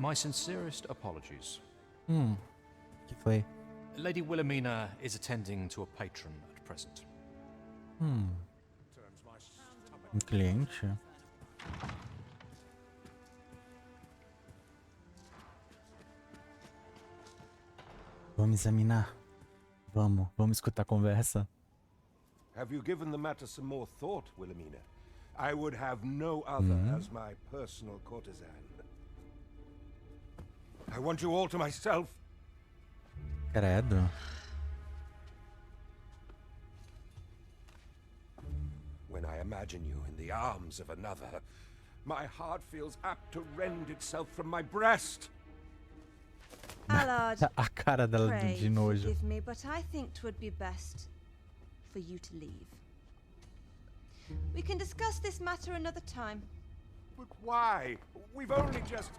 My sincerest apologies. Que foi? Lady Wilhelmina is attending to a patron at present. Cliente? Vamos examinar. Vamos escutar a conversa. Have you given the matter some more thought, Wilhelmina? I would have no other as my personal courtesan. I want you all to myself. Credo. When I imagine you in the arms of another, my heart feels apt to rend itself from my breast. Allard, A cara dela pray de nojo. forgive me, but I think 'twould be best for you to leave. We can discuss this matter another time. But why? We've only just...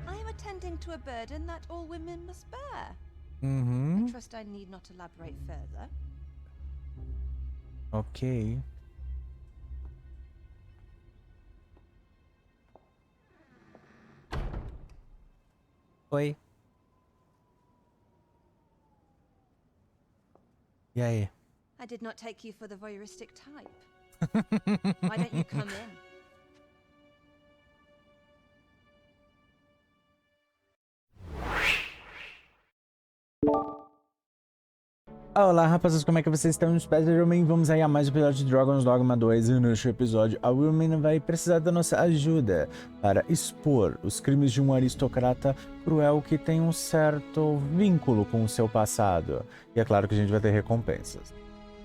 I am attending to a burden that all women must bear. Uhum. I trust I need not elaborate further. Ok. Oi. E aí? I did not take you for the voyeuristic type. Why don't you come in? Olá, rapazes, como é que vocês estão? Spider-Man, vamos aí a mais um episódio de Dogma 2 e neste episódio a Wilhelmina vai precisar da nossa ajuda para expor os crimes de um aristocrata cruel que tem um certo vínculo com o seu passado. E é claro que a gente vai ter recompensas.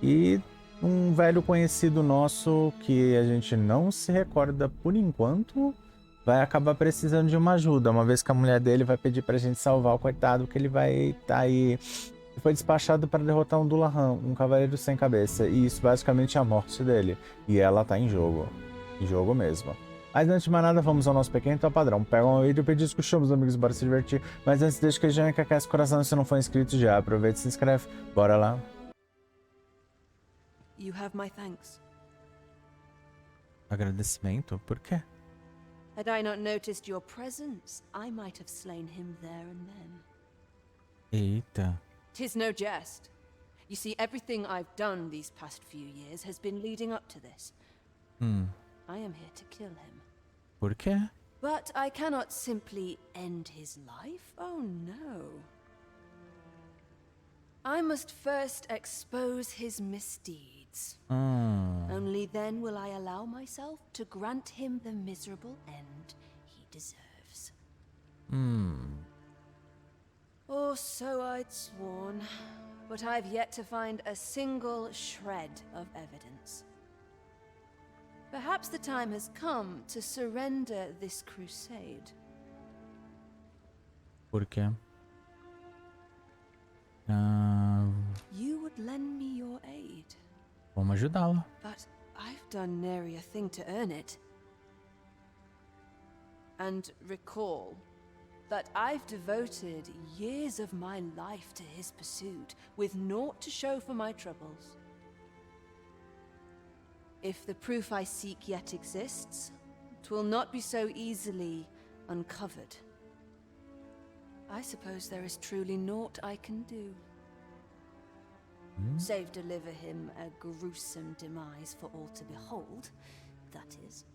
E um velho conhecido nosso que a gente não se recorda por enquanto vai acabar precisando de uma ajuda, uma vez que a mulher dele vai pedir pra gente salvar o coitado, que ele vai estar aí... Foi despachado para derrotar um Dullahan, um cavaleiro sem cabeça, e isso basicamente é a morte dele. E ela tá em jogo. Em jogo mesmo. Mas antes de mais nada, vamos ao nosso pequeno ritual padrão. Pega um vídeo, pedir chama os amigos, bora se divertir. Mas antes, deixa que já aquece o coração, se não for inscrito já. Aproveita e se inscreve. Bora lá. You have my thanks. Agradecimento? Por quê? Had I not noticed your presence, I might have slain him there and then. Eita. 'Tis no jest. You see, everything I've done these past few years has been leading up to this. I am here to kill him. Por quê? But I cannot simply end his life. Oh no. I must first expose his misdeeds. Only then will I allow myself to grant him the miserable end he deserves. Or so I'd sworn, but I've yet to find a single shred of evidence. Perhaps the time has come to surrender this crusade. Por quê? You would lend me your aid, Vamos ajudá-la. but I've done nary a thing to earn it. And recall that I've devoted years of my life to his pursuit, with naught to show for my troubles. If the proof I seek yet exists, 'twill not be so easily uncovered. I suppose there is truly naught I can do. Save deliver him a gruesome demise for all to behold, that is.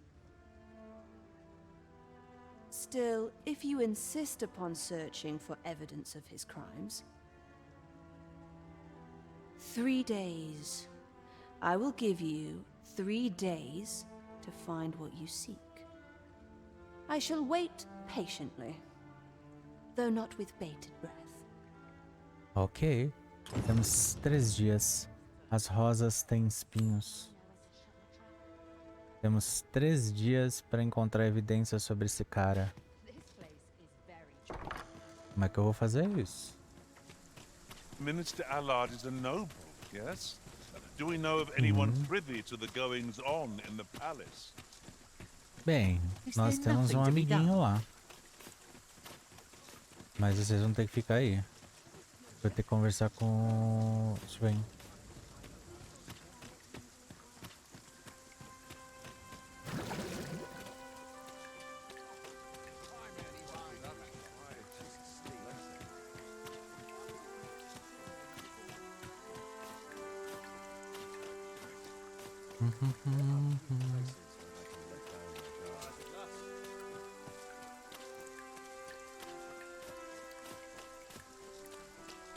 Still, if you insist upon searching for evidence of his crimes, 3 days. I will give you 3 days to find what you seek. I shall wait patiently, though not with bated breath. Ok. Temos 3 dias. As rosas têm espinhos. Temos 3 dias para encontrar evidências sobre esse cara. Como é que eu vou fazer isso? Minister Allard is a noble, yes? Do we know of anyone privy to the goings-on in the palace? Bem, nós temos um amiguinho lá. Mas vocês vão ter que ficar aí. Vou ter que conversar com... Deixa eu ver.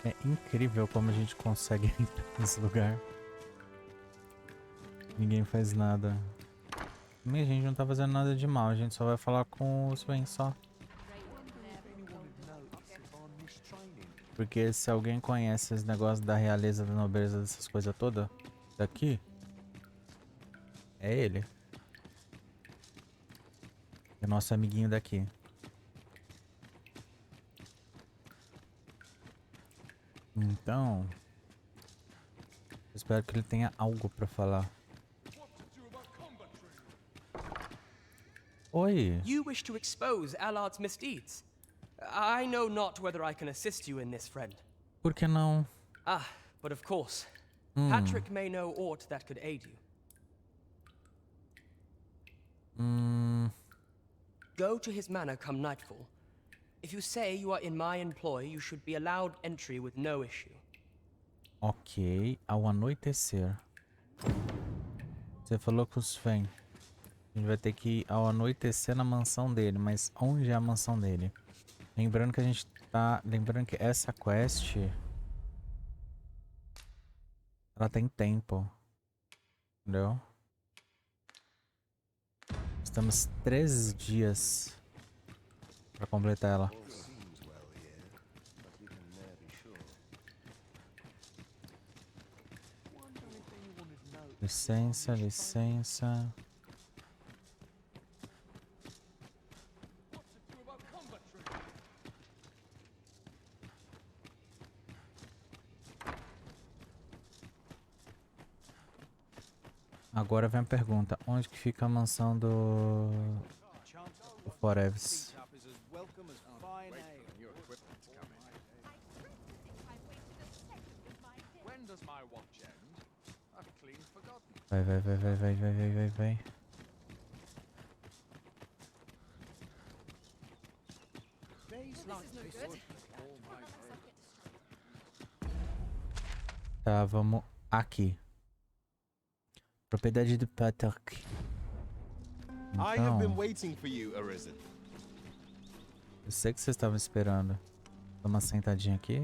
É incrível como a gente consegue entrar nesse lugar. Ninguém faz nada. A gente não tá fazendo nada de mal, a gente só vai falar com os Vem só. Porque se alguém conhece esse negócio da realeza, da nobreza, dessas coisas todas daqui, é ele. É nosso amiguinho daqui. Então, espero que ele tenha algo pra falar. Oi. You wish to expose Allard's misdeeds? I know not whether I can assist you in this, friend. Por que não? Ah, but of course. Patrick may know aught that could aid you. Go to his manor come nightfall. If you say you are in my employ, you should be allowed entry with no issue. Ok, ao anoitecer. Você falou que os Vem. A gente vai ter que ir ao anoitecer na mansão dele, mas onde é a mansão dele? Lembrando que a gente tá... Lembrando que essa quest... Ela tem tempo. Entendeu? Estamos 13 dias pra completar ela. Licença, licença. Agora vem a pergunta, onde que fica a mansão do Foreves? Vai, vai, vai, vai, vai, vai, vai, vai, vai. Tá, vamos aqui. Propriedade de Patrick. I have been Então, waiting for you, Arisen. eu sei que vocês estavam esperando. Dá uma sentadinha aqui.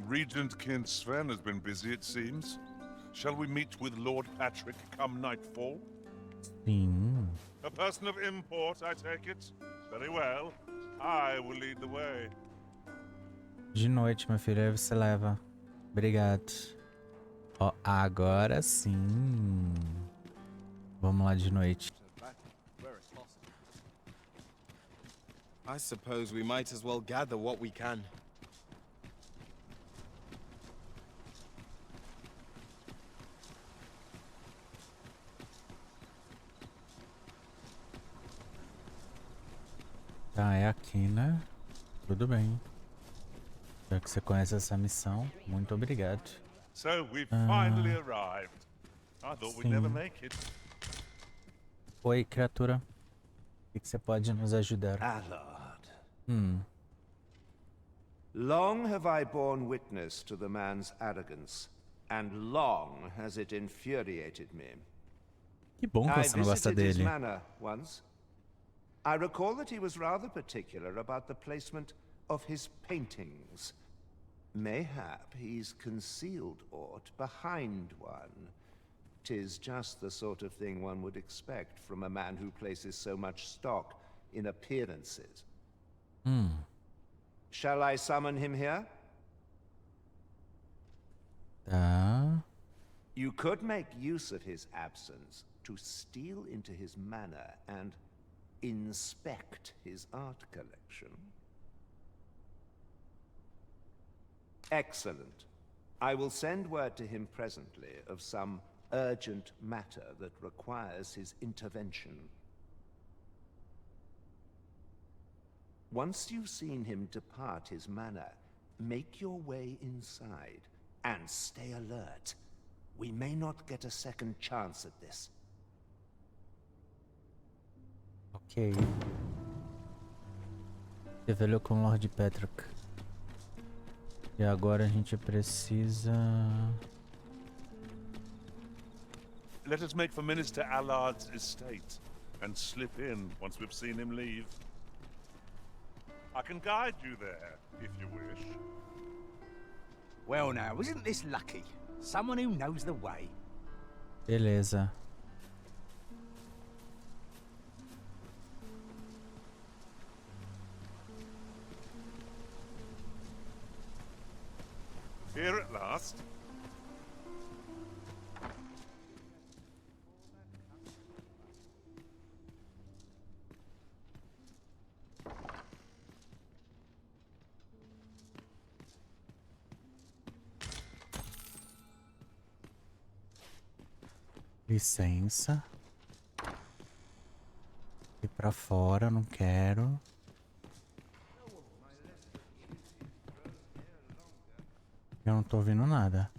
Regent King Sven has been busy, it seems. Shall we meet with Lord Patrick come nightfall? Sim. A person of import, I take it? Very well. I will lead the way. De noite, meu filho, aí você leva. Obrigado. Ó, agora sim. Vamos lá de noite. I suppose we might as well gather what we can. Tá, é aqui, né? Tudo bem. Já que você conhece essa missão, muito obrigado. So we've finally arrived. I thought we'd never Sim. make it. Oi, criatura. O que você pode nos ajudar? Allard. Long have I borne witness to the man's arrogance, and long has it infuriated me. Que bom que I você não gosta visited his dele. manor once. I recall that he was rather particular about the placement of his paintings. Mayhap he's concealed aught behind one. 'Tis just the sort of thing one would expect from a man who places so much stock in appearances. Shall I summon him here? Tá. You could make use of his absence to steal into his manor and inspect his art collection. Excellent. I will send word to him presently of some urgent matter that requires his intervention. Once you've seen him depart his manor, make your way inside and stay alert. We may not get a second chance at this. Ok. Revelou com o Lord Patrick. E agora a gente precisa... Let us make for Minister Allard's estate and slip in once we've seen him leave. I can guide you there, if you wish. Well now, isn't this lucky? Someone who knows the way. Beleza. Here at last. Licença. Ir pra fora, não quero. Eu não tô ouvindo nada.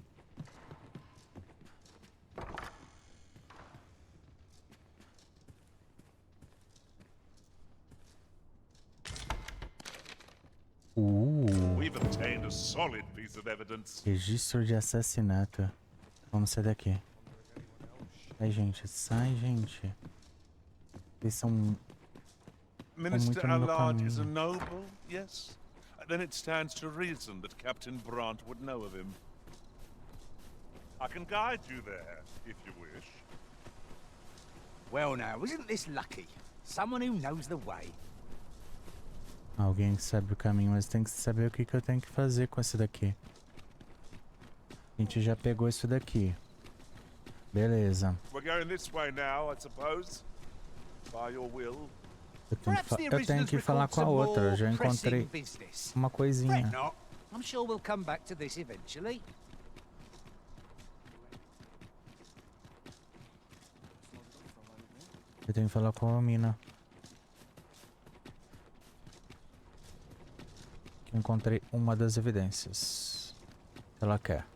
We've obtained a solid piece of evidence. Registro de assassinato. Vamos sair daqui. Sai, gente. Sai, gente. Eles são... Minister muito no meu Allard is a caminho. noble, yes? Then it stands to reason that Captain Brandt would know of him. I can guide you there, if you wish. Well now, isn't this lucky? Someone who knows the way. Alguém que sabe o caminho, mas tem que saber o que eu tenho que fazer com esse daqui. A gente já pegou isso daqui. Beleza. We're going this way now, I suppose. By your will. Eu tenho que falar com a outra. Eu já encontrei uma coisinha. I'm sure we'll come back to this eventually. Eu tenho que falar com a mina. Que encontrei uma das evidências que ela quer.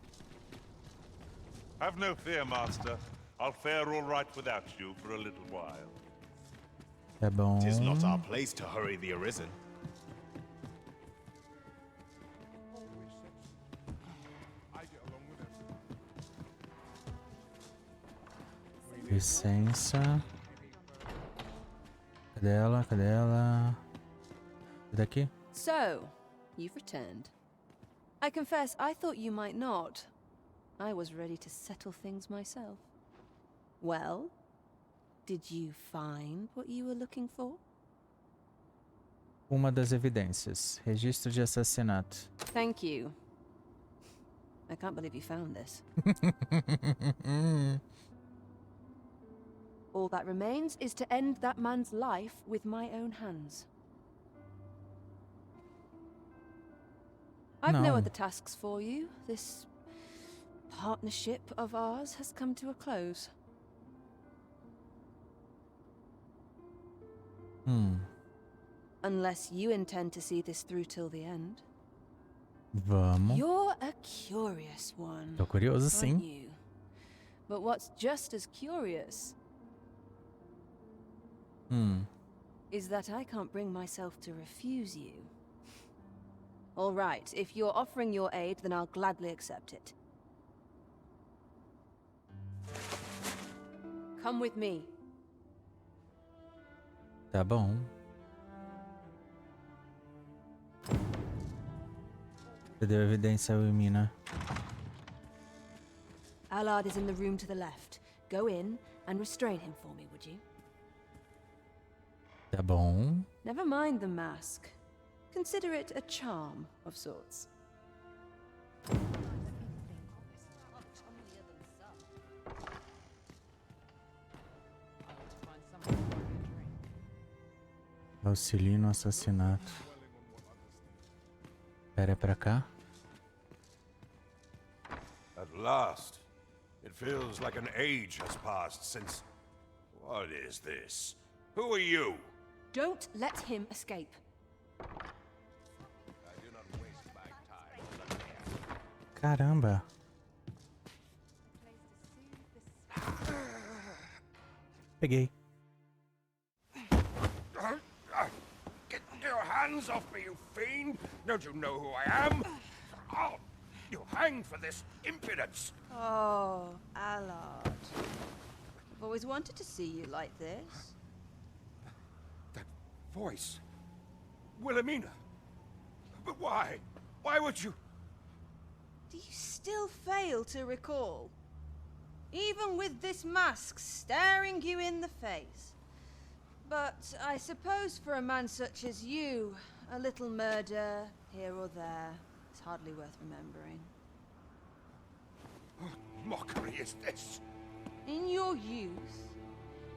Have no fear, Master. I'll fare all right without you for a little while. É bom. Tis not our place to hurry the arisen. Licença. Cadê ela? Cadê ela? Daqui? So, you've returned. I confess, I thought you might not. I was ready to settle things myself. Well, did you find what you were looking for? Uma das evidências. Registro de assassinato. Thank you. I can't believe you found this. All that remains is to end that man's life with my own hands. I've no No. other tasks for you. This partnership of ours has come to a close. Unless you intend to see this through till the end. Vamos. You're a curious one. Tô curioso, aren't sim. you? But what's just as curious is that I can't bring myself to refuse you. All right, if you're offering your aid, then I'll gladly accept it. Come with me. Tá bom. Cadê a evidência, Wilhelmina? Allard is in the room to the left. Go in and restrain him for me, would you? Tá bom. Never mind the mask. Consider it a charm of sorts. Auxilie no assassinato. Pera, é pra cá? At last. It feels like an age has passed since... What is this? Who are you? Don't let him escape. Caramba. Peguei. Get your hands off me, you fiend! Don't you know who I am? Oh, you hang for this impudence. Oh, Allard. I've always wanted to see you like this. That voice. Wilhelmina. But why? Why would you? Do you still fail to recall? Even with this mask staring you in the face. But I suppose for a man such as you, a little murder here or there is hardly worth remembering. What mockery is this? In your youth,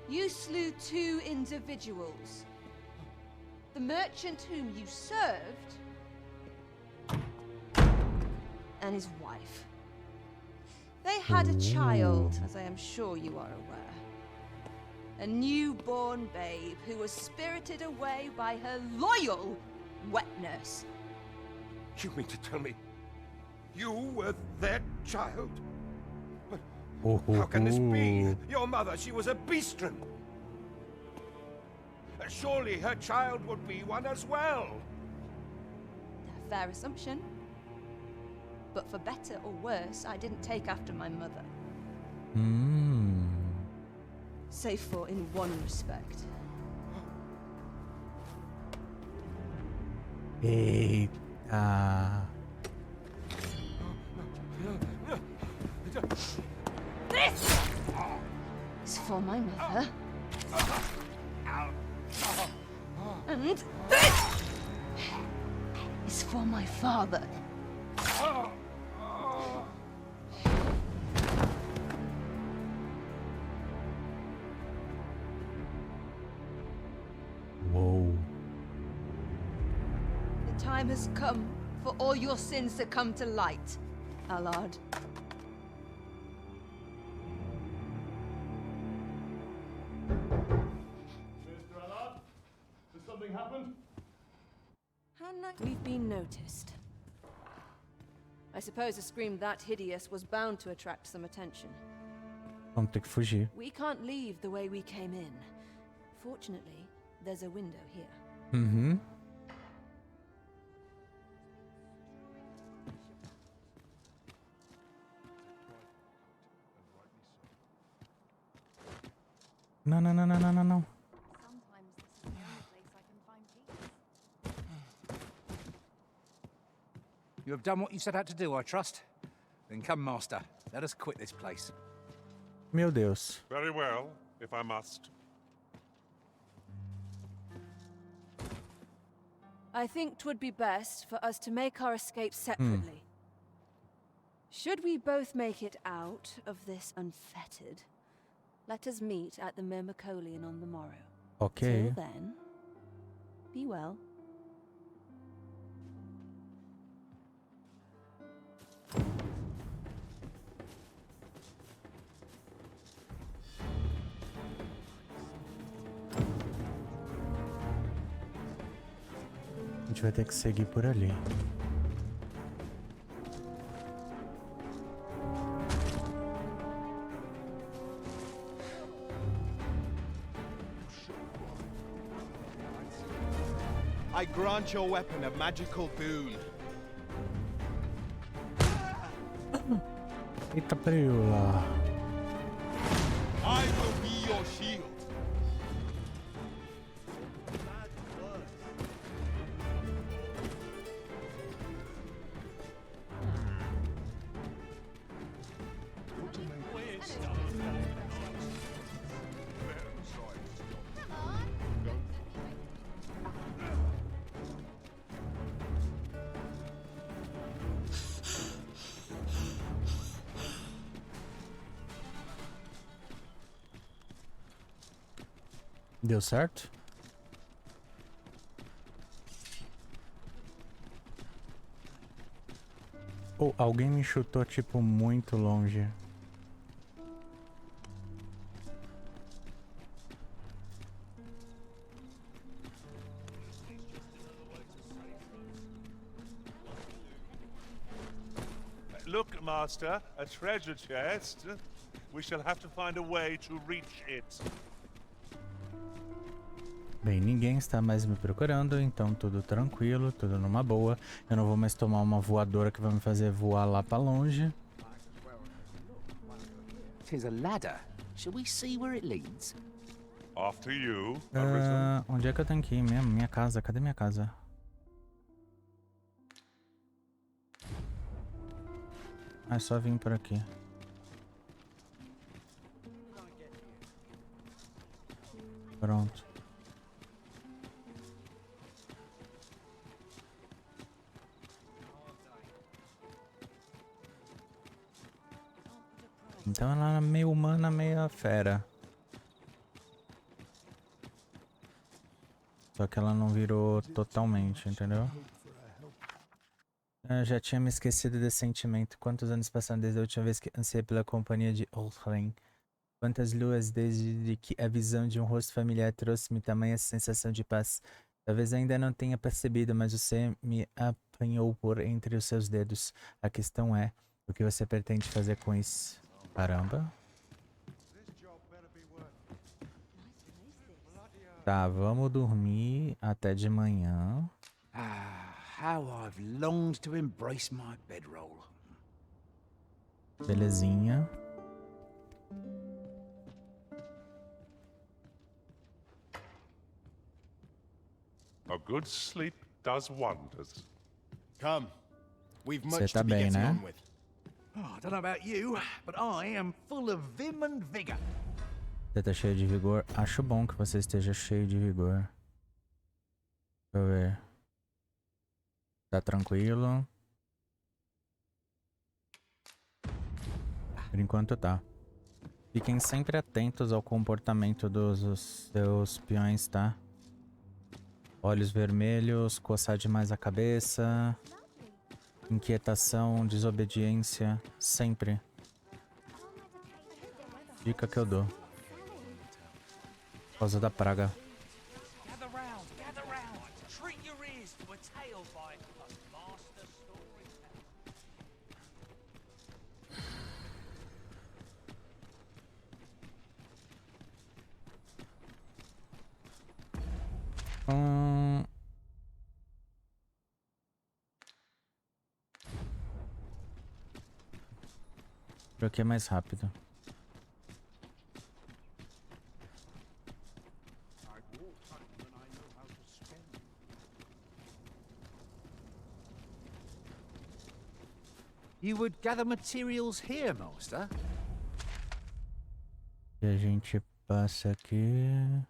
you slew 2 individuals. The merchant whom you served, and his wife. They had a child, as I am sure you are aware. A newborn babe who was spirited away by her loyal wet nurse. You mean to tell me you were their child? But how can this be? Your mother, she was a beastren. Surely her child would be one as well. A fair assumption. But for better or worse, I didn't take after my mother. Save for in one respect. Eita. This is for my mother. And this is for my father. Whoa. The time has come for all your sins to come to light, Allard. Mr. Allard, has something happened? We've been noticed. I suppose a scream that hideous was bound to attract some attention. Vamos ter que fugir. We can't leave the way we came in. Fortunately, there's a window here. Não, não, não, não, não, não, não. Sometimes this is the only place I can find peace. You have done what you set out to do, I trust. Then come, Master. Let us quit this place. Meu Deus. Very well, if I must. I think 'twould be best for us to make our escape separately. Should we both make it out of this unfettered, let us meet at the Myrmecolian on the morrow. Ok. Till then, be well. A gente vai ter que seguir por ali. I grant your weapon a magical boon. Eita, preula. I will be your shield. Deu certo? Oh, alguém me chutou tipo muito longe. Look, Master, a treasure chest. We shall have to find a way to reach it. Bem, ninguém está mais me procurando, então tudo tranquilo, tudo numa boa. Eu não vou mais tomar uma voadora que vai me fazer voar lá pra longe. Tis a ladder. Shall we see where it leads? After you, Onde é que eu tenho que ir mesmo? Minha casa, cadê minha casa? É só vir por aqui. Pronto. Então ela é meio humana, meio fera. Só que ela não virou totalmente, entendeu? Eu já tinha me esquecido desse sentimento. Quantos anos passaram desde a última vez que ansiei pela companhia de Dullahan? Quantas luas desde que a visão de um rosto familiar trouxe-me tamanha sensação de paz? Talvez ainda não tenha percebido, mas você me apanhou por entre os seus dedos. A questão é, o que você pretende fazer com isso? Caramba. Tá, vamos dormir até de manhã. Ah, how I've longed to embrace my bedroll. Belezinha. a good sleep does wonders. Come. We've Você much tá to be bem, getting né? on with. Oh, I don't know about you, but I am full of vim and vigor. Você tá cheio de vigor? Acho bom que você esteja cheio de vigor. Deixa eu ver. Tá tranquilo? Por enquanto tá. Fiquem sempre atentos ao comportamento dos seus peões, tá? Olhos vermelhos, coçar demais a cabeça, inquietação, desobediência, sempre. Dica que eu dou. Por causa da praga. Gather round, gather round. Treat your ears to a tale by a master storyteller. Por aqui é mais rápido. You would gather materials here, Master? E a gente passa aqui.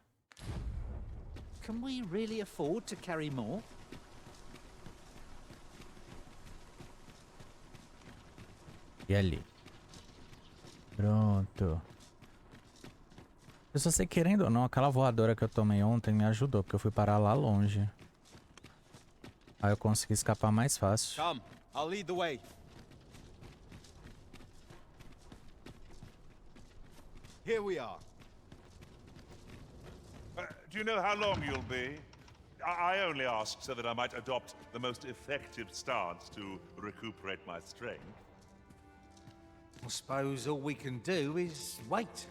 Can we really afford to carry more? E ali. Pronto. Eu só sei, querendo ou não, aquela voadora que eu tomei ontem me ajudou, porque eu fui parar lá longe. Aí eu consegui escapar mais fácil. Come, I'll lead the way. Here we are. Do you know how long you'll be? I only asked so that I might adopt the most effective stance to recuperate my strength. I suppose all we can do is wait.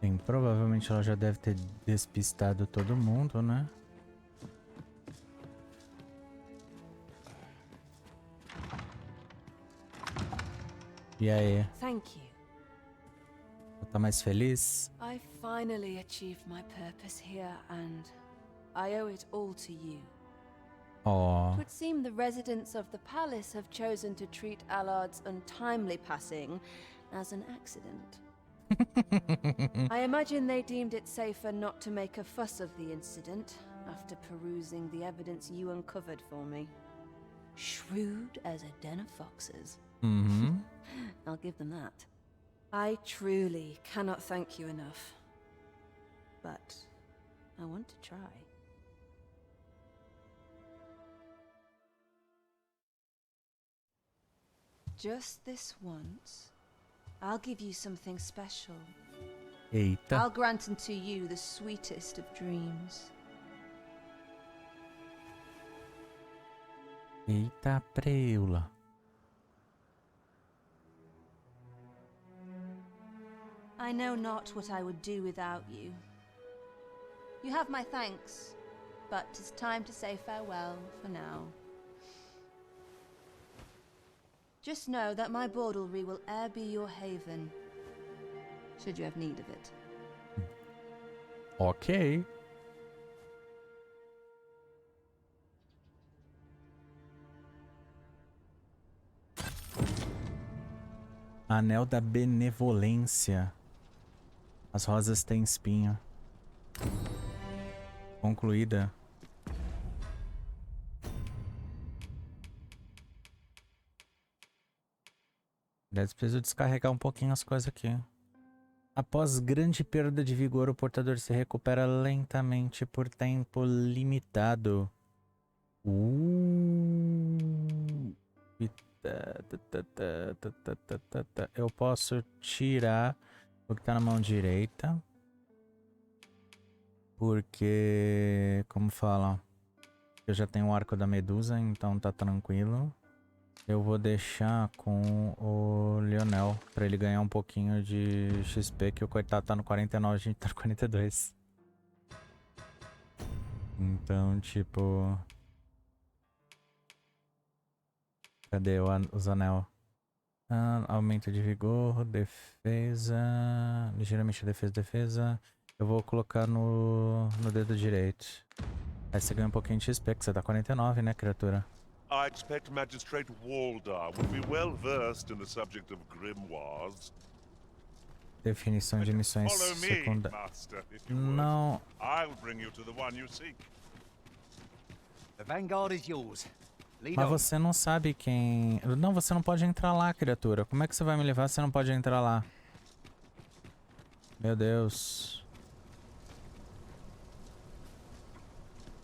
Bem, provavelmente ela já deve ter despistado todo mundo, né? E aí? Thank you. Tá mais feliz? I finally achieved my purpose here, and I owe it all to you. Ó. It would seem the residents of the palace have chosen to treat Allard's untimely passing as an accident. I imagine they deemed it safer not to make a fuss of the incident after perusing the evidence you uncovered for me. Shrewd as a den of foxes. Uhum. I'll give them that. I truly cannot thank you enough. But I want to try. Just this once, I'll give you something special. Eita. I'll grant unto you the sweetest of dreams. Eita preula. I know not what I would do without you. You have my thanks, but 'tis time to say farewell for now. Just know that my bordlery will e'er be your haven, should you have need of it. Ok. Anel da Benevolência. As rosas têm espinho. Concluída. Aliás, preciso descarregar um pouquinho as coisas aqui. Após grande perda de vigor, o portador se recupera lentamente por tempo limitado. Eu posso tirar o que tá na mão direita. Porque, como fala, eu já tenho o arco da medusa, então tá tranquilo. Eu vou deixar com o Lionel, pra ele ganhar um pouquinho de XP, que o coitado tá no 49, a gente tá no 42. Então, tipo... Cadê os anel? Aumento de vigor, defesa... Ligeiramente defesa. Eu vou colocar no dedo direito. Aí você ganha um pouquinho de XP, que você tá 49, né, criatura? I expect Magistrate Waldar would be well versed in the subject of grimoires. Definição de missões Follow me, secundárias. Master, if you would. Não. I'll bring you to the one you seek. The vanguard is yours. Lead Mas on. você não sabe quem... Não, você não pode entrar lá, criatura. Como é que você vai me levar se você não pode entrar lá? Meu Deus.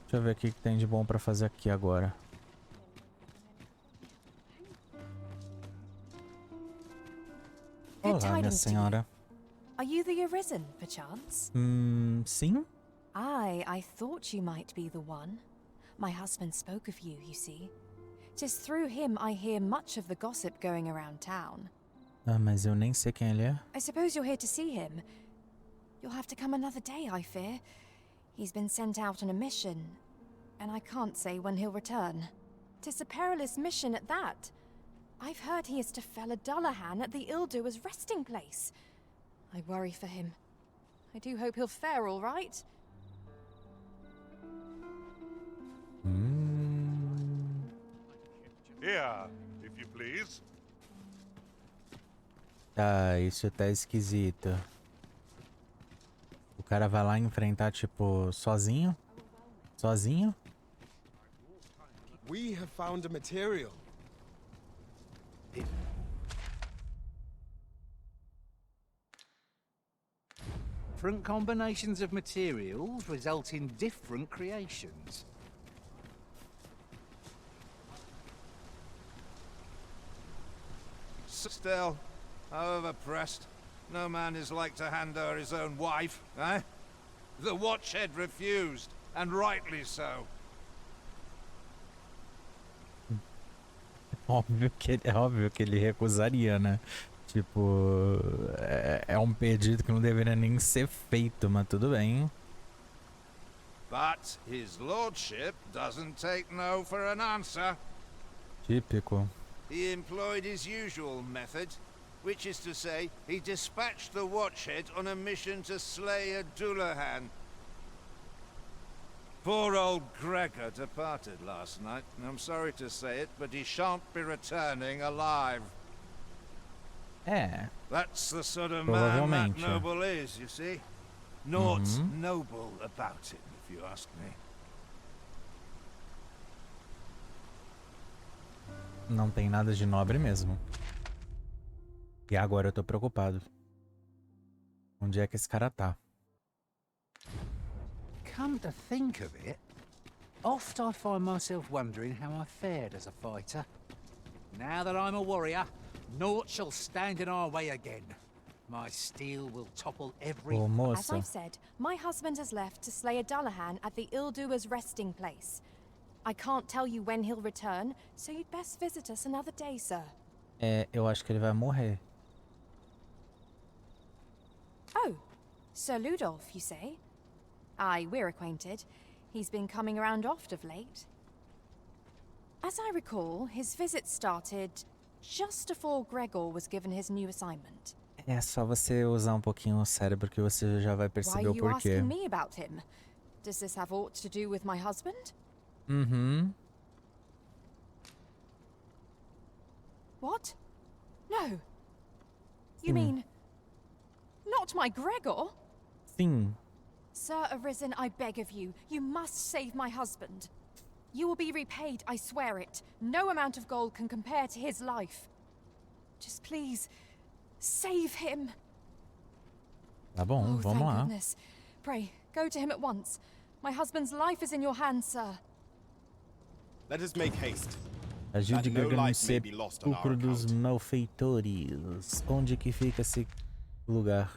Deixa eu ver o que tem de bom pra fazer aqui agora. Olá, minha senhora. Are you the Arisen, perchance? Sim? I thought you might be the one. My husband spoke of you, you see. 'Tis through him I hear much of the gossip going around town. Ah, mas eu nem sei quem ele é. I suppose you're here to see him. You'll have to come another day, I fear. He's been sent out on a mission, and I can't say when he'll return. 'Tis a perilous mission at that. I've heard he is to fell Dullahan at the Ildua's resting place. I worry for him. I do hope he'll fare all right. Here, if you please. Ah, isso tá esquisito. O cara vai lá enfrentar, tipo, sozinho? Sozinho? We have found a material. Different combinations of materials result in different creations. Still, however pressed, no man is like to hand her his own wife, eh? The Watchhead refused, and rightly so. Óbvio que ele recusaria, né? Tipo, é um pedido que não deveria nem ser feito, mas tudo bem. But his lordship doesn't take no for an answer. Típico. He employed his usual method, which is to say, he dispatched the Watchhead on a mission to slay a Dullahan. Poor old Gregor departed last night. I'm sorry to say it, but he shan't be returning alive. É. That's the sort of man that Provavelmente. noble is, you see. Naught's noble about him, if you ask me. Não tem nada de nobre mesmo. E agora eu tô preocupado. Onde é que esse cara tá? Come to think of it, oft I find myself wondering how I fared as a fighter. Now that I'm a warrior, naught shall stand in our way again. My steel will topple every... Ô, As moça. I've said, my husband has left to slay a Dullahan at the Ildua's resting place. I can't tell you when he'll return, so you'd best visit us another day, sir. É, eu acho que ele vai morrer. Oh, Sir Ludolf, you say? Aye, we're acquainted. He's been coming around oft of late. As I recall, his visit started just before Gregor was given his new assignment. É só você usar um pouquinho o cérebro que você já vai Why perceber are o you porquê. asking me about him? Does this have aught to do with my husband? Uhum. What? No. You mean... not my Gregor? Sim. Sir Arisen, I beg of you. You must save my husband. You will be repaid, I swear it. No amount of gold can compare to his life. Just please, save him. Tá bom, Oh, vamos thank lá. goodness. Pray, go to him at once. My husband's life is in your hands, sir. Let us make haste. Ajude That no Gregor no life may be lost on our sepulcro dos account. malfeitores. Onde que fica esse lugar?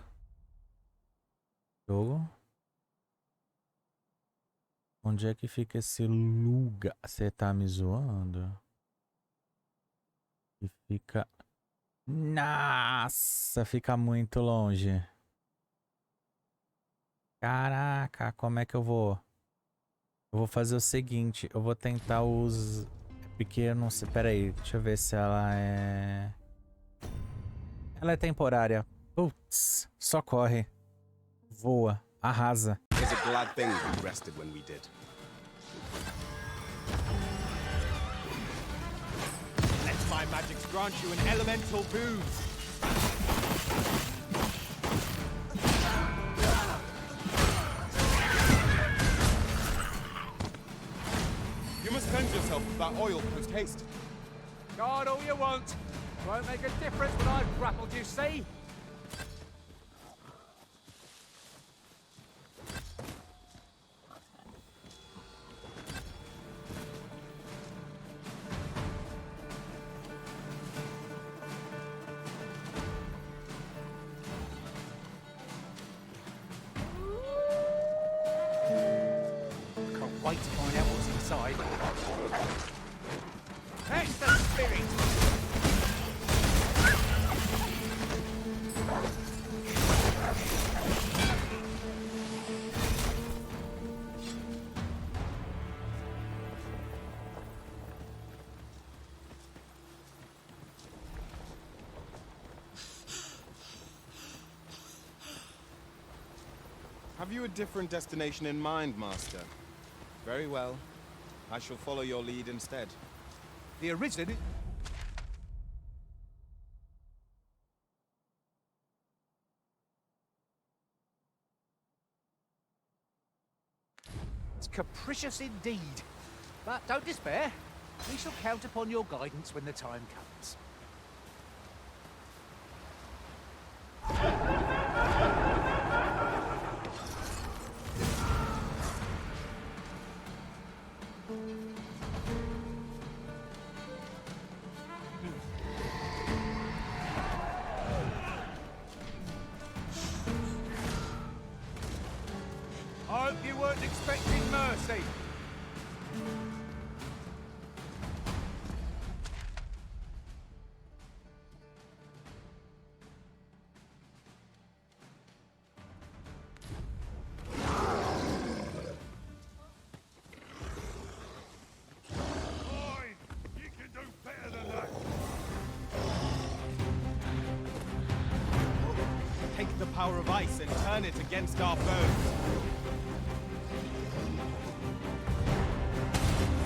Jogo? Onde é que fica esse lugar? Você tá me zoando? E fica... Nossa, fica muito longe. Caraca, como é que eu vou? Eu vou fazer o seguinte, eu vou tentar os... Porque eu não sei, peraí, deixa eu ver se ela é... Ela é temporária. Putz, só corre. Voa, arrasa. It's a glad thing we rested when we did. Let my magics grant you an elemental boost. You must cleanse yourself of that oil post haste. Guard all you want. Won't make a difference when I've grappled you, see? Can't wait to find out what's inside. That's the spirit! Have you a different destination in mind, Master? Very well. I shall follow your lead instead. The Arisen... It's capricious indeed. But don't despair. We shall count upon your guidance when the time comes. I hope you weren't expecting mercy. Boy, you can do better than that. Take the power of ice and turn it against our foes.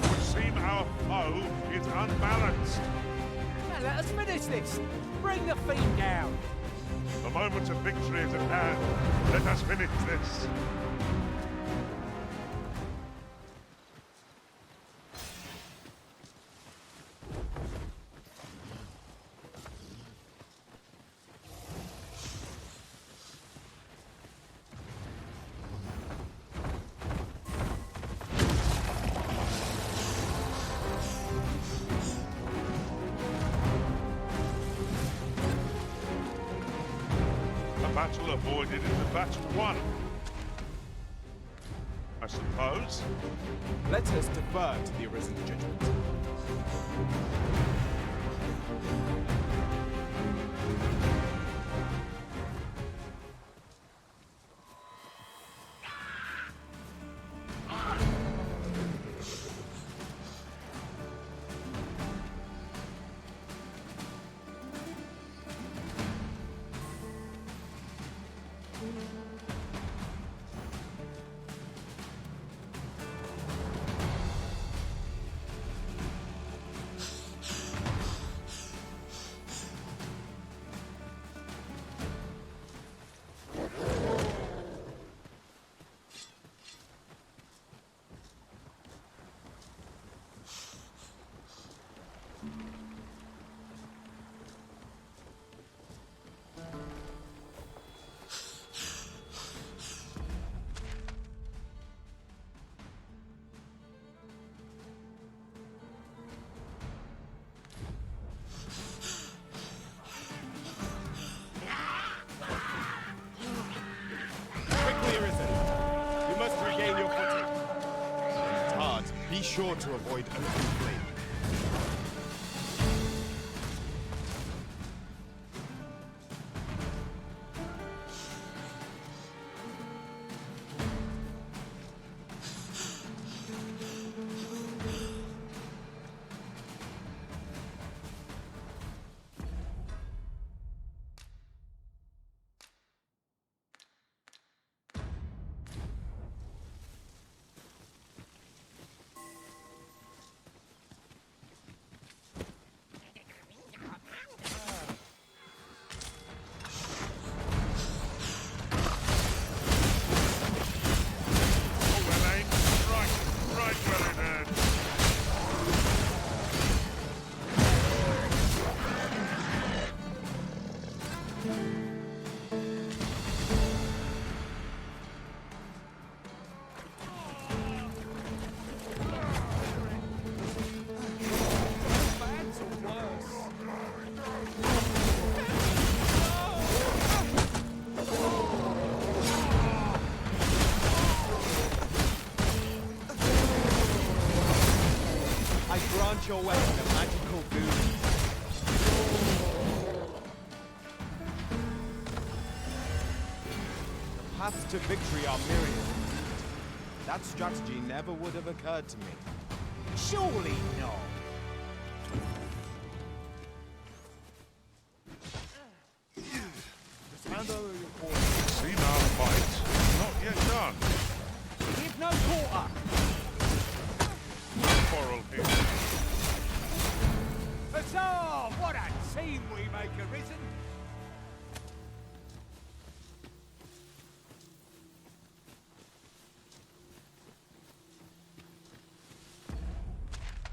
It would seem our foe is unbalanced. Now let us finish this. Bring the fiend down. The moment of victory is at hand. Let us finish this. A battle avoided is a battle won. I suppose. Let us defer to the Arisen's judgment. Be sure to avoid open flame. Your way to magical goo. The paths to victory are myriad. That strategy never would have occurred to me. Surely not. Just hand over your report. See now, fight. Not yet done. Give no quarter. No quarrel here. Huzzah! What a team we make arisen!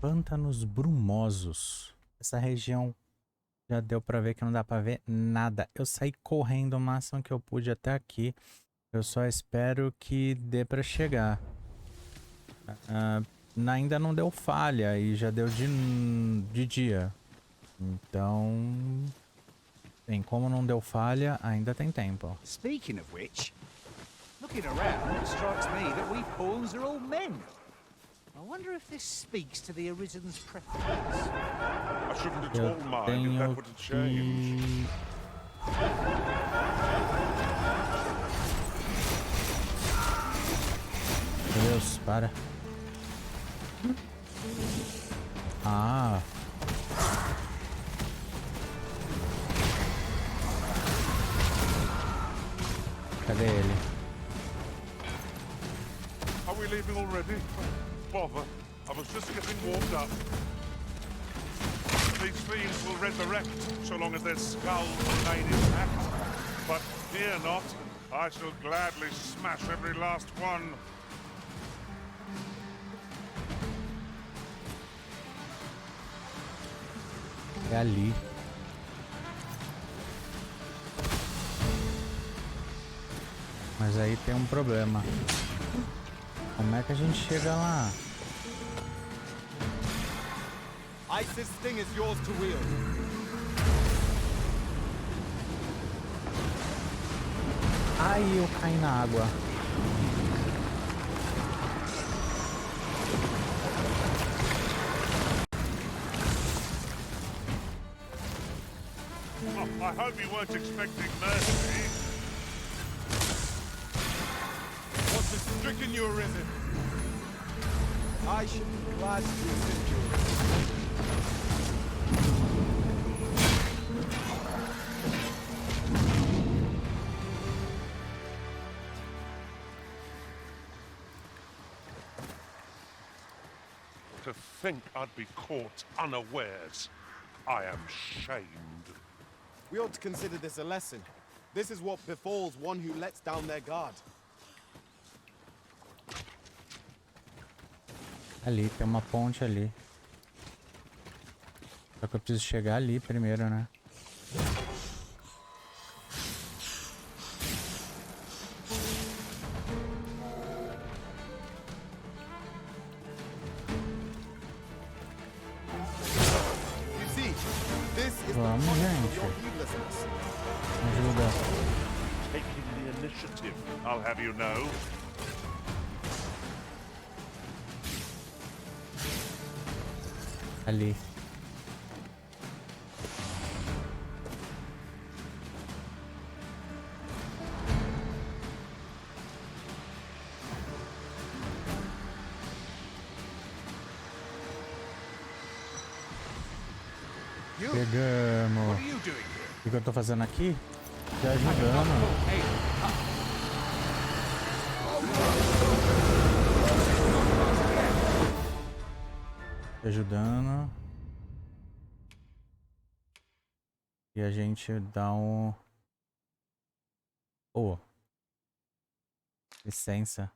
Pântanos brumosos. Essa região já deu pra ver que não dá pra ver nada. Eu saí correndo o máximo que eu pude até aqui. Eu só espero que dê pra chegar. Ainda não deu falha e já deu de dia. Então, bem, como não deu falha, ainda tem tempo. Speaking of which, looking around, it strikes me that we pawns are all men. I wonder if this speaks to the Arisen's preference. I shouldn't at all mind if that were to change. Meu Deus, para. Ah. Cadê ele? Are we leaving already? Bother. I was just getting warmed up. These fiends will resurrect so long as their skulls remain intact. But fear not, I shall gladly smash every last one. É ali. Mas aí tem um problema. Como é que a gente chega lá? Isis thing is yours to wield. Ai, eu caí na água. Oh, I hope you weren't expecting mercy. What has stricken you, Arisen? I should be glad to assist you. To think I'd be caught unawares. I am shamed. We ought to consider this a lesson. This is what befalls one who lets down their guard. Ali, tem uma ponte ali. Só que eu preciso chegar ali primeiro, né? Vamos, gente. Ajuda. Taking the initiative, I'll have you know. Ali. Pegamos. O que eu tô fazendo aqui? Te ajudando. Te ajudando. E a gente dá um... Oh. Licença.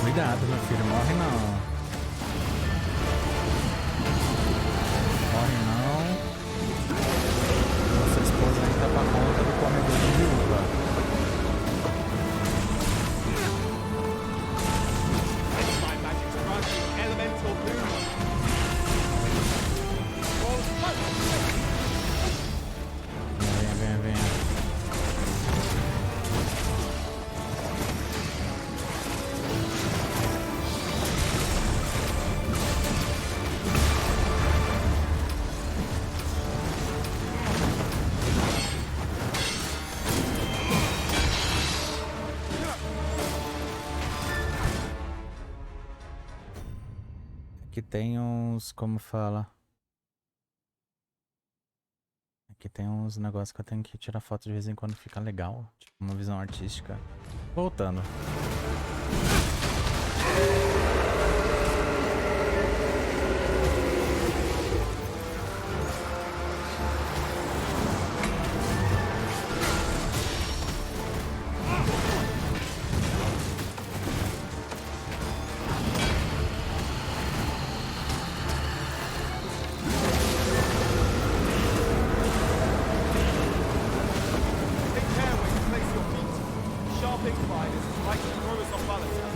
Cuidado, meu filho, morre não. Morre não. Nossa esposa aí tá pra conta do comedor de viúva. Venha, venha, venha. Aqui tem uns, como fala? Aqui tem uns negócios que eu tenho que tirar foto de vez em quando, fica legal. Tipo, uma visão artística. Voltando.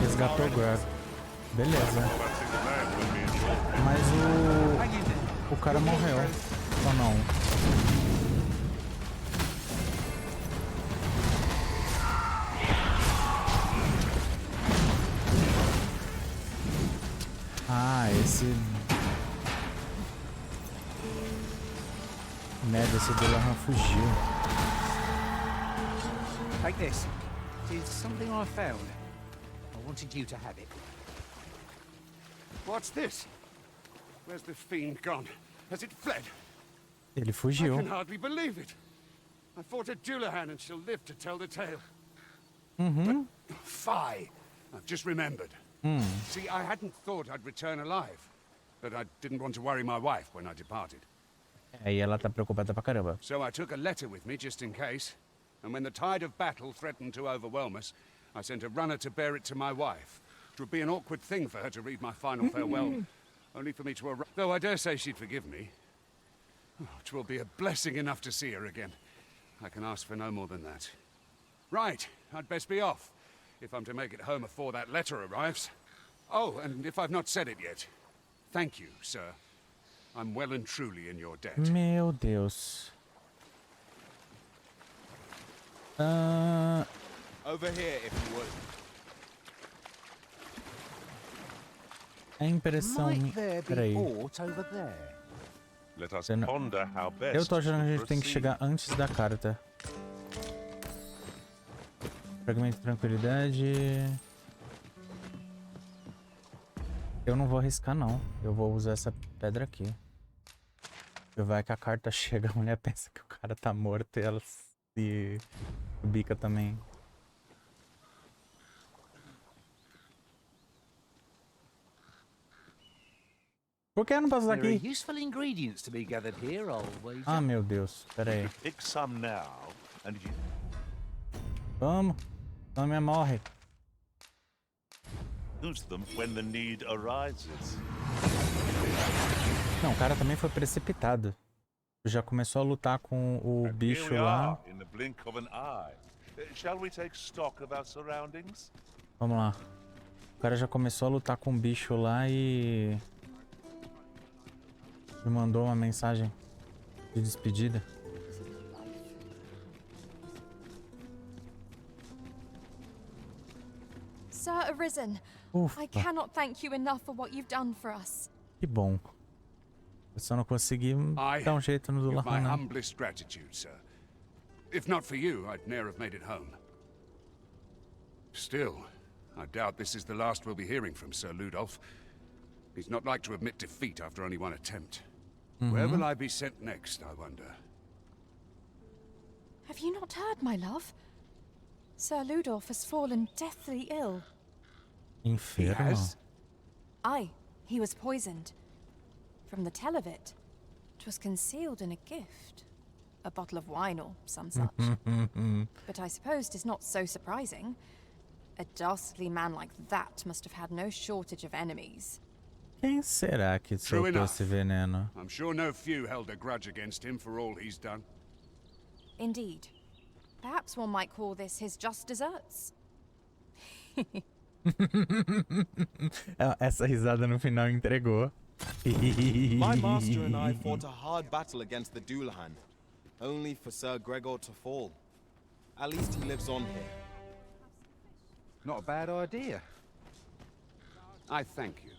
Resgatou o grab. Beleza. Mas o cara morreu. Ou não? Ah, esse... Merda, esse Dullahan fugiu. Take this. It's something I found. I wanted you to have it. What's this? Where's the fiend gone? Has it fled? Ele I fugiu. can hardly believe it. I fought a Dullahan and she'll live to tell the tale. Uhum. But, fie! I've just remembered. See, I hadn't thought I'd return alive. But I didn't want to worry my wife when I departed. Aí ela tá preocupada pra caramba. So I took a letter with me just in case. And when the tide of battle threatened to overwhelm us, I sent a runner to bear it to my wife. It would be an awkward thing for her to read my final farewell, only for me to arrive. Though I dare say she'd forgive me. Oh, it will be a blessing enough to see her again. I can ask for no more than that. Right, I'd best be off, if I'm to make it home before that letter arrives. Oh, and if I've not said it yet, thank you, sir. I'm well and truly in your debt. Meu Deus. Over here, if you would. A impressão... Might there be Peraí. aught over there? Let us Você não- ponder how best Eu tô achando que a to gente tem que proceed. chegar antes da carta. Fragmento de tranquilidade. Eu não vou arriscar não. Eu vou usar essa pedra aqui. Vai que a carta chega, a mulher pensa que o cara tá morto e ela se bica também. Por que eu não posso usar There are aqui? useful ingredients to be gathered here, I'll wager. Ah, meu Deus. Pera aí. Pick some now, and you Vamos. Não me morre. use them when the need arises. Não, o cara também foi precipitado. Já começou a lutar com o And bicho here we lá. are, in the blink of an eye. Shall we take stock of our surroundings? Vamos lá. O cara já começou a lutar com o bicho lá e... me mandou uma mensagem de despedida. Sir Arisen, Ufa, I cannot thank you enough for what you've done for us. que bom. Eu só não consegui dar um jeito no With my Dullahan, né? humblest gratitude, sir. If not for you, I'd ne'er have made it home. Still, I doubt this is the last we'll be hearing from Sir Ludolf. He's not like to admit defeat after only one attempt. Where will I be sent next, I wonder? Have you not heard, my love? Sir Ludolf has fallen deathly ill. Inferno. Aye, he was poisoned. From the tell of it, 'twas concealed in a gift. A bottle of wine or some such. But I suppose 'tis not so surprising. A dastardly man like that must have had no shortage of enemies. Quem será que True soltou enough. esse veneno? I'm sure no few held a grudge against him for all he's done. Indeed. Perhaps one might call this his just deserts. Essa risada no final entregou. My master and I fought a hard battle against the Dullahan, only for Sir Gregor to fall. At least he lives on here. Not a bad idea. I thank you.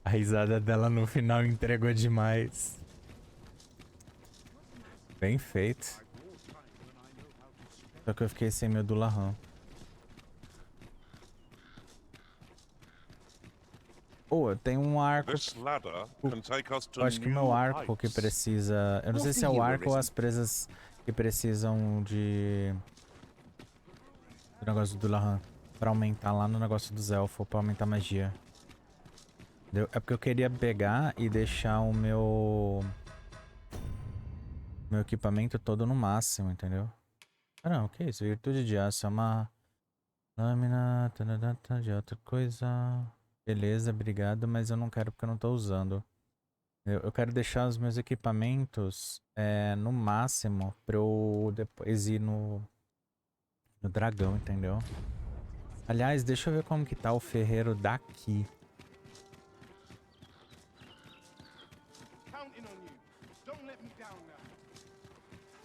A risada dela no final entregou demais. Bem feito. Só que eu fiquei sem meu Dullahan. Oh, eu tenho um arco. This ladder can take us to Eu acho que o meu new arco que heights. precisa... Eu não sei se é o arco ou as presas que precisam de... do negócio do Dullahan. Pra aumentar lá no negócio dos elfos, pra aumentar a magia. Entendeu? É porque eu queria pegar e deixar o meu equipamento todo no máximo, entendeu? Ah não, o que é isso? Virtude de aço, é uma lâmina de outra coisa. Beleza, obrigado, mas eu não quero porque eu não tô usando. Eu quero deixar os meus equipamentos no máximo pra eu depois ir no dragão, entendeu? Aliás, deixa eu ver como que tá o ferreiro daqui.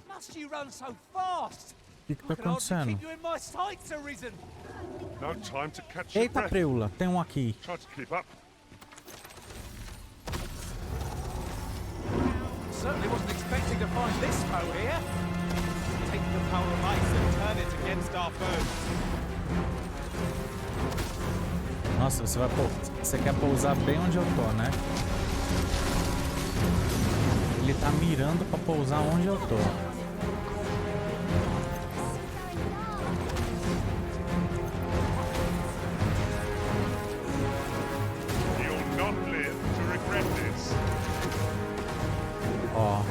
Must you run so fast? O que tá acontecendo? Keep you in my sights, Arisen. No time to catch your Eita, breath. preula, tem um aqui. Try to keep up. Certainly wasn't expecting to find this foe here. Take the power of ice and turn it against our foes. Nossa, você quer pousar bem onde eu tô, né? Ele tá mirando pra pousar onde eu tô. You'll not live to regret this. Ó.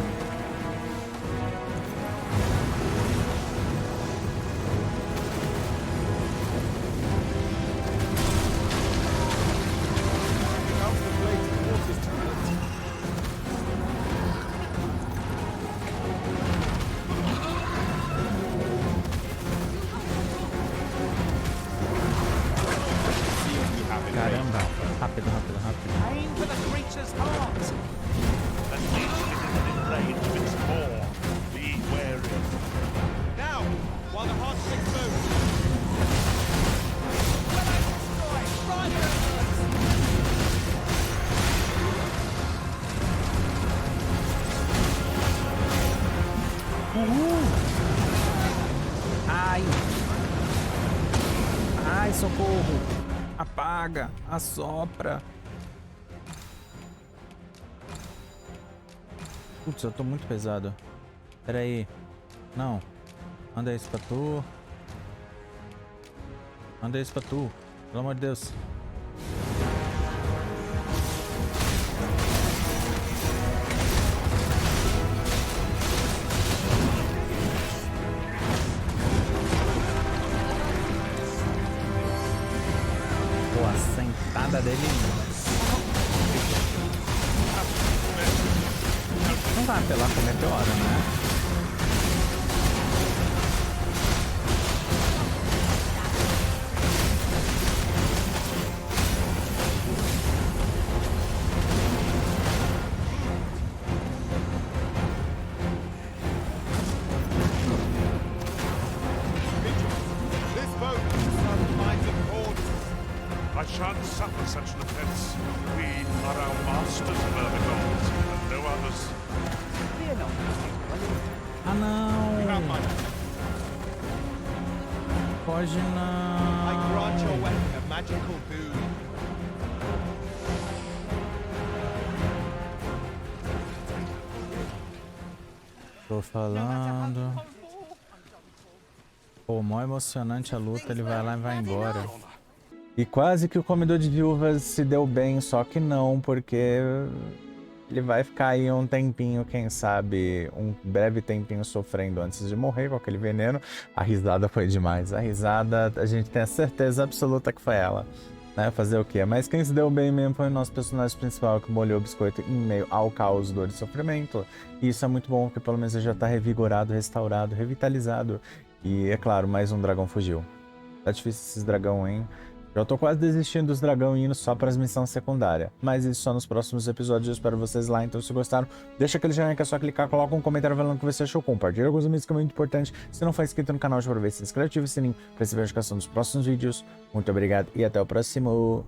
Caramba, rápido, rápido, rápido. Aim for the creature's heart. And each within range of its maw. Be wary. Now, while the heart takes move. Ai! Ai, socorro! Apaga! Assopra! Putz, eu tô muito pesado. Pera aí. Não. Manda isso pra tu. Manda isso pra tu. Pelo amor de Deus. Pô, a sentada dele. Não vai apelar com meteoro, né? I shan't suffer such an offense. We are our masters of Ermagons, and no others. Ah, não! Foge I grant your não! weapon a magical boon. Tô falando. Pô, mó emocionante a luta, ele vai lá e vai embora. E quase que o comedor de viúvas se deu bem, só que não, porque ele vai ficar aí um tempinho, quem sabe, um breve tempinho sofrendo antes de morrer com aquele veneno. A risada foi demais. A risada, a gente tem a certeza absoluta que foi ela. Né? Fazer o quê? Mas quem se deu bem mesmo foi o nosso personagem principal, que molhou o biscoito em meio ao caos, dor e sofrimento. E isso é muito bom, porque pelo menos ele já tá revigorado, restaurado, revitalizado. E é claro, mais um dragão fugiu. Tá difícil esses dragão, hein? Já tô quase desistindo dos dragão indo só para as missões secundárias. Mas isso só nos próximos episódios. Eu espero vocês lá. Então, se gostaram, deixa aquele joinha que é só clicar, coloca um comentário falando o que você achou, compartilha com os amigos, que é muito importante. Se não for inscrito no canal, já aproveita, se inscreve, ativa o sininho para receber a notificação dos próximos vídeos. Muito obrigado e até o próximo.